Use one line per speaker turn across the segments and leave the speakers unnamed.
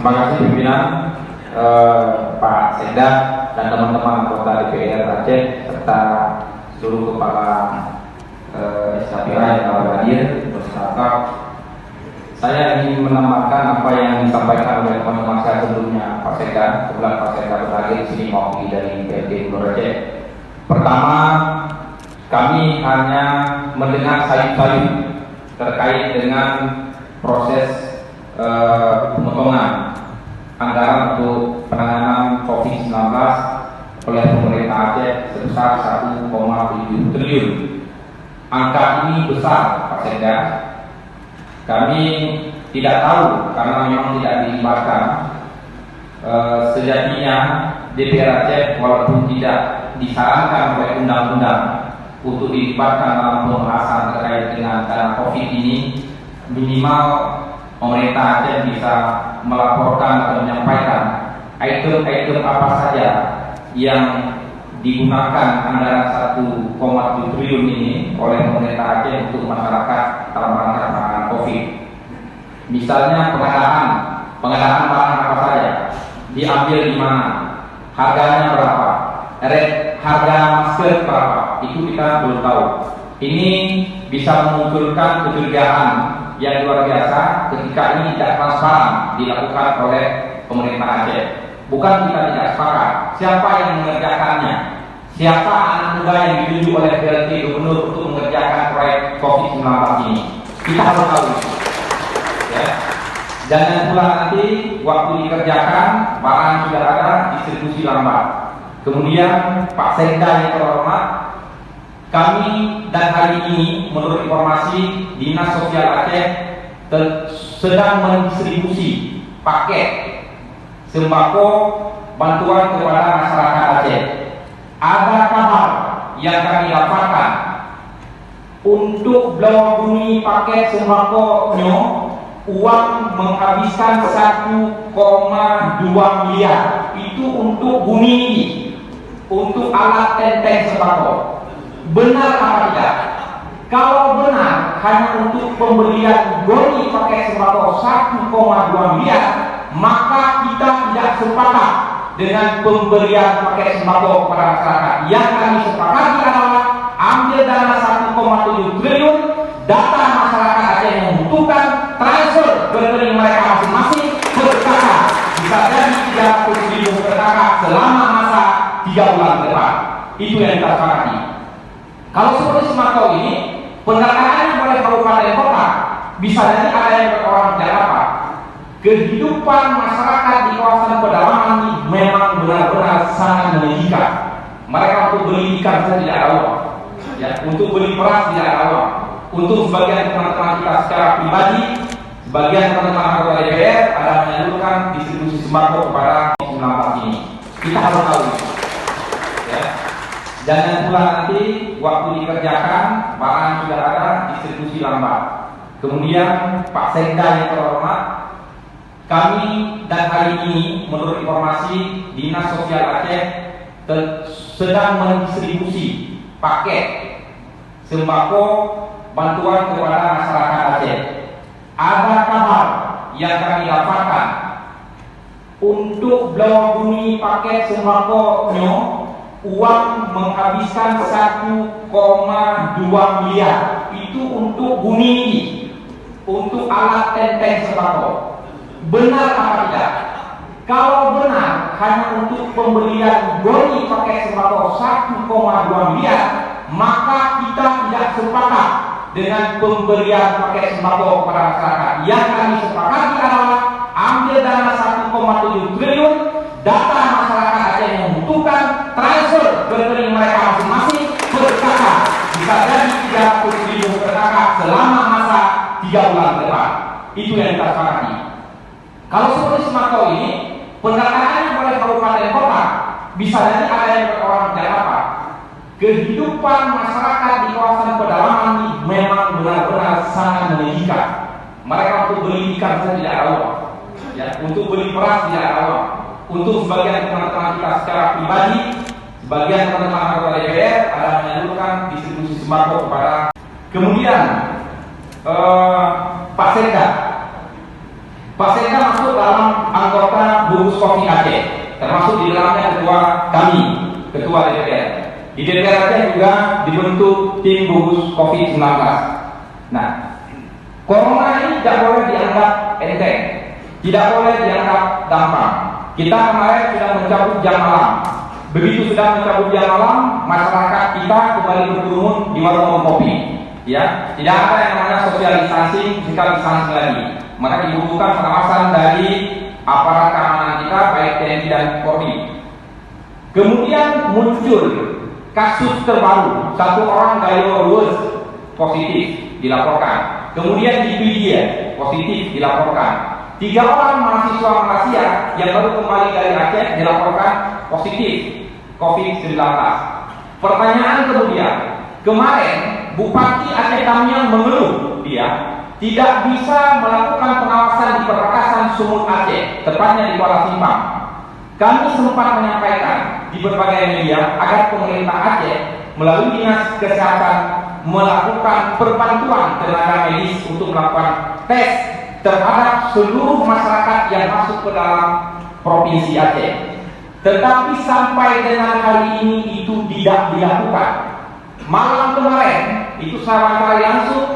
Terima kasih pimpinan, Pak Sekda dan teman-teman anggota DPR Aceh serta seluruh kepala SKPA yang telah hadir beserta. Saya ingin menambahkan apa yang disampaikan oleh teman-teman saya sebelumnya, Pak Sekda. Kebetulan Pak Sekda berhadir di sini mewakili dari PLT Gubernur Aceh. Pertama, kami hanya mendengar sayup-sayup terkait dengan proses pemotongan anggaran untuk penanganan COVID-19 oleh pemerintah Aceh sebesar 1,7 triliun. Angka ini besar, Pak Sekda. Kami tidak tahu karena memang tidak dilibatkan. Sejatinya DPR Aceh walaupun tidak disarankan oleh undang-undang untuk dilibatkan dalam pembahasan terkait dengan dana COVID ini, minimal pemerintah Aceh bisa melaporkan atau menyampaikan item-item apa saja yang digunakan anggaran 1,7 triliun ini oleh pemerintah Aceh untuk masyarakat dalam rangka penanganan COVID. Misalnya pengadaan barang apa saja, diambil di mana, harganya berapa, harga masker berapa, itu kita belum tahu. Ini bisa memunculkan kecurigaan yang luar biasa ketika ini tidak transparan dilakukan oleh pemerintah Aceh. Bukan kita tidak sepakat, siapa yang mengerjakannya, siapa anak muda yang ditunjuk oleh PLT Gubernur untuk mengerjakan proyek COVID-19 ini, kita harus tahu. Ya. Jangan pula nanti waktu dikerjakan barang sudah ada, distribusi lambat. Kemudian Pak Sekda yang terhormat, kami dan hari ini menurut informasi Dinas Sosial Aceh sedang mendistribusi paket sembako bantuan kepada masyarakat Aceh. Ada kabar yang kami dapatkan untuk Blok Bumi paket sembakonya uang menghabiskan 1,2 miliar. Itu untuk bumi ini, untuk alat tenteng sembako. Benar apa tidak? Kalau benar hanya untuk pembelian goni paket sembako 1,2 miliar, maka kita tidak sepakat dengan pemberian paket sembako kepada masyarakat. Yang kami sepakati adalah ambil dana 1,7 triliun, data masyarakat Aceh yang membutuhkan, transfer ke rekening mereka masing-masing per kakak. Bisa jadi 300 ribu per kakak selama masa 3 bulan ke depan. Itu yang kita sepakati. Kalau seperti sembako ini, pendatangnya oleh kabupaten kota, bisa jadi ada yang orang tidak dapat. Kehidupan masyarakat di kawasan pedalaman ini memang benar-benar sangat menyedihkan. Mereka untuk beli ikan saja tidak ada uang, ya, untuk beli beras tidak ada uang. Untuk sebagian teman-teman kita secara pribadi, sebagian teman-teman anggota DPR ada menyalurkan distribusi sembako kepada COVID-19 ini. Kita harus tahu, ya. Jangan pula nanti waktu dikerjakan barang sudah ada, distribusi lambat. Kemudian Pak Sekda yang terhormat, kami dan hari ini menurut informasi Dinas Sosial Aceh sedang mendistribusi paket sembako bantuan kepada masyarakat Aceh. Ada kabar yang kami dapatkan untuk Blok Bumi paket sembakonya uang menghabiskan 1,2 miliar. Itu untuk bumi ini, untuk alat tenteng sembako. Benar apa tidak? Kalau benar hanya untuk pembelian goni paket sembako 1,2 miliar, maka kita tidak sepakat dengan pemberian paket sembako kepada masyarakat. Yang kami sepakati adalah ambil dana 1,7 triliun, data masyarakat Aceh yang membutuhkan, transfer ke rekening mereka masing-masing per kakak. Bisa jadi 300 ribu per kakak selama masa 3 bulan ke depan. Itu yang kita sepakati. Kalau seperti sembako ini, pendatangannya oleh kabupaten kota, bisa jadi ada yang orang tidak dapat. Kehidupan masyarakat di kawasan pedalaman ini memang benar-benar sangat menyedihkan. Mereka untuk beli ikan saja tidak ada uang, ya, untuk beli beras tidak ada uang. Untuk sebagian teman-teman kita secara pribadi, sebagian teman-teman anggota DPR ada menyalurkan distribusi sembako kepada. Kemudian Pak Sekda, Pak Sekda masuk dalam anggota Bungkus Kopi Aceh, termasuk di dalamnya ketua kami, ketua DPR. Di DPR Aceh juga dibentuk tim Bungkus Kopi 19. Nah, corona ini tidak boleh dianggap enteng, tidak boleh dianggap gampang. Kita kemarin sudah mencabut jam malam. Begitu sudah mencabut jam malam, masyarakat kita kembali berkerumun di warung kopi. Ya, tidak ada yang namanya sosialisasi, fiskalisasi lagi. Maka dibutuhkan pengawasan dari aparat keamanan kita, baik TNI dan Polri. Kemudian muncul kasus terbaru, satu orang Gayo Ruwes positif dilaporkan. Kemudian di Widya positif dilaporkan. 3 orang mahasiswa Malaysia yang baru kembali dari Aceh dilaporkan positif COVID-19. Pertanyaan kemudian, kemarin Bupati Aceh Tamiang mengeluh dia tidak bisa melakukan pengawasan di perbatasan Sumut Aceh, tepatnya di Kuala Simpang. Kami sempat menyampaikan di berbagai media agar pemerintah Aceh melalui Dinas Kesehatan melakukan perbantuan tenaga medis untuk melakukan tes terhadap seluruh masyarakat yang masuk ke dalam Provinsi Aceh. Tetapi sampai dengan hari ini itu tidak dilakukan. Malam kemarin itu saya wawancara langsung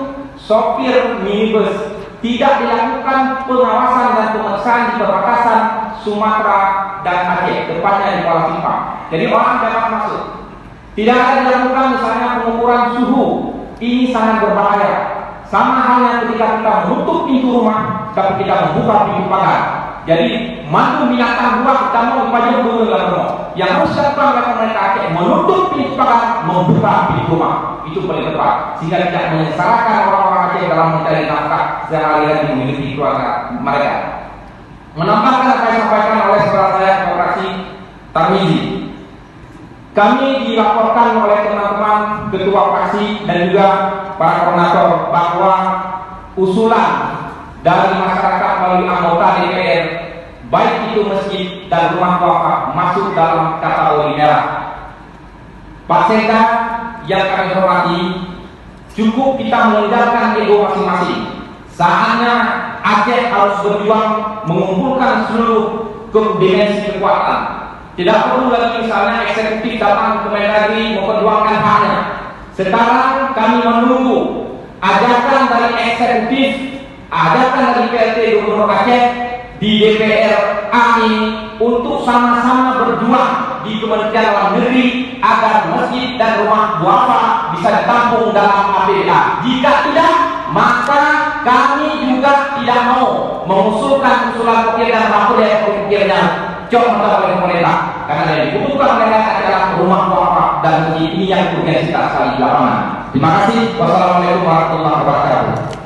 sopir minibus, tidak dilakukan pengawasan dan pemeriksaan di perbatasan Sumatera dan Aceh, tepatnya di Kuala Simpang. Jadi orang dapat masuk. Tidak ada dilakukan misalnya pengukuran suhu. Ini sangat berbahaya. Sama halnya ketika kita menutup pintu rumah, tapi kita membuka pintu pagar. Jadi mantu binatang buah kita mau pajak dulu dalam rumah. Yang harus dilakukan oleh pemerintah Aceh menutup pintu pagar, membuka pintu rumah. Itu paling tepat, sehingga tidak menyesalkan orang-orang Aceh dalam mencari nafkah sehari-hari memiliki keluarga mereka. Menambahkan apa yang disampaikan oleh saudara saya Koperasi Tarmizi, kami dilaporkan oleh teman-teman ketua fraksi dan juga para koordinator bahwa usulan dari masyarakat melalui anggota DPR, baik itu masjid dan rumah wakaf, masuk dalam kategori merah. Pak Sekda yang kami hormati, cukup kita meninggalkan ego masing-masing. Saatnya Aceh harus berjuang mengumpulkan seluruh dimensi kekuatan. Tidak perlu lagi misalnya eksekutif datang ke Mendagri memperjuangkan haknya. Sekarang kami menunggu ajakan dari eksekutif, ajakan dari PLT Gubernur Aceh di DPR AMI untuk sama-sama berjuang di Kementerian Dalam Negeri agar masjid dan rumah duafa bisa ditampung dalam APBA. Jika tidak, maka kami juga tidak mau mengusulkan usulan pikir dan rapor yang berpikirnya cocok oleh pemerintah, karena yang dibutuhkan mereka adalah rumah duafa dan masjid. Ini yang urgensitas sekali di lapangan. Terima kasih. Wassalamualaikum warahmatullahi wabarakatuh.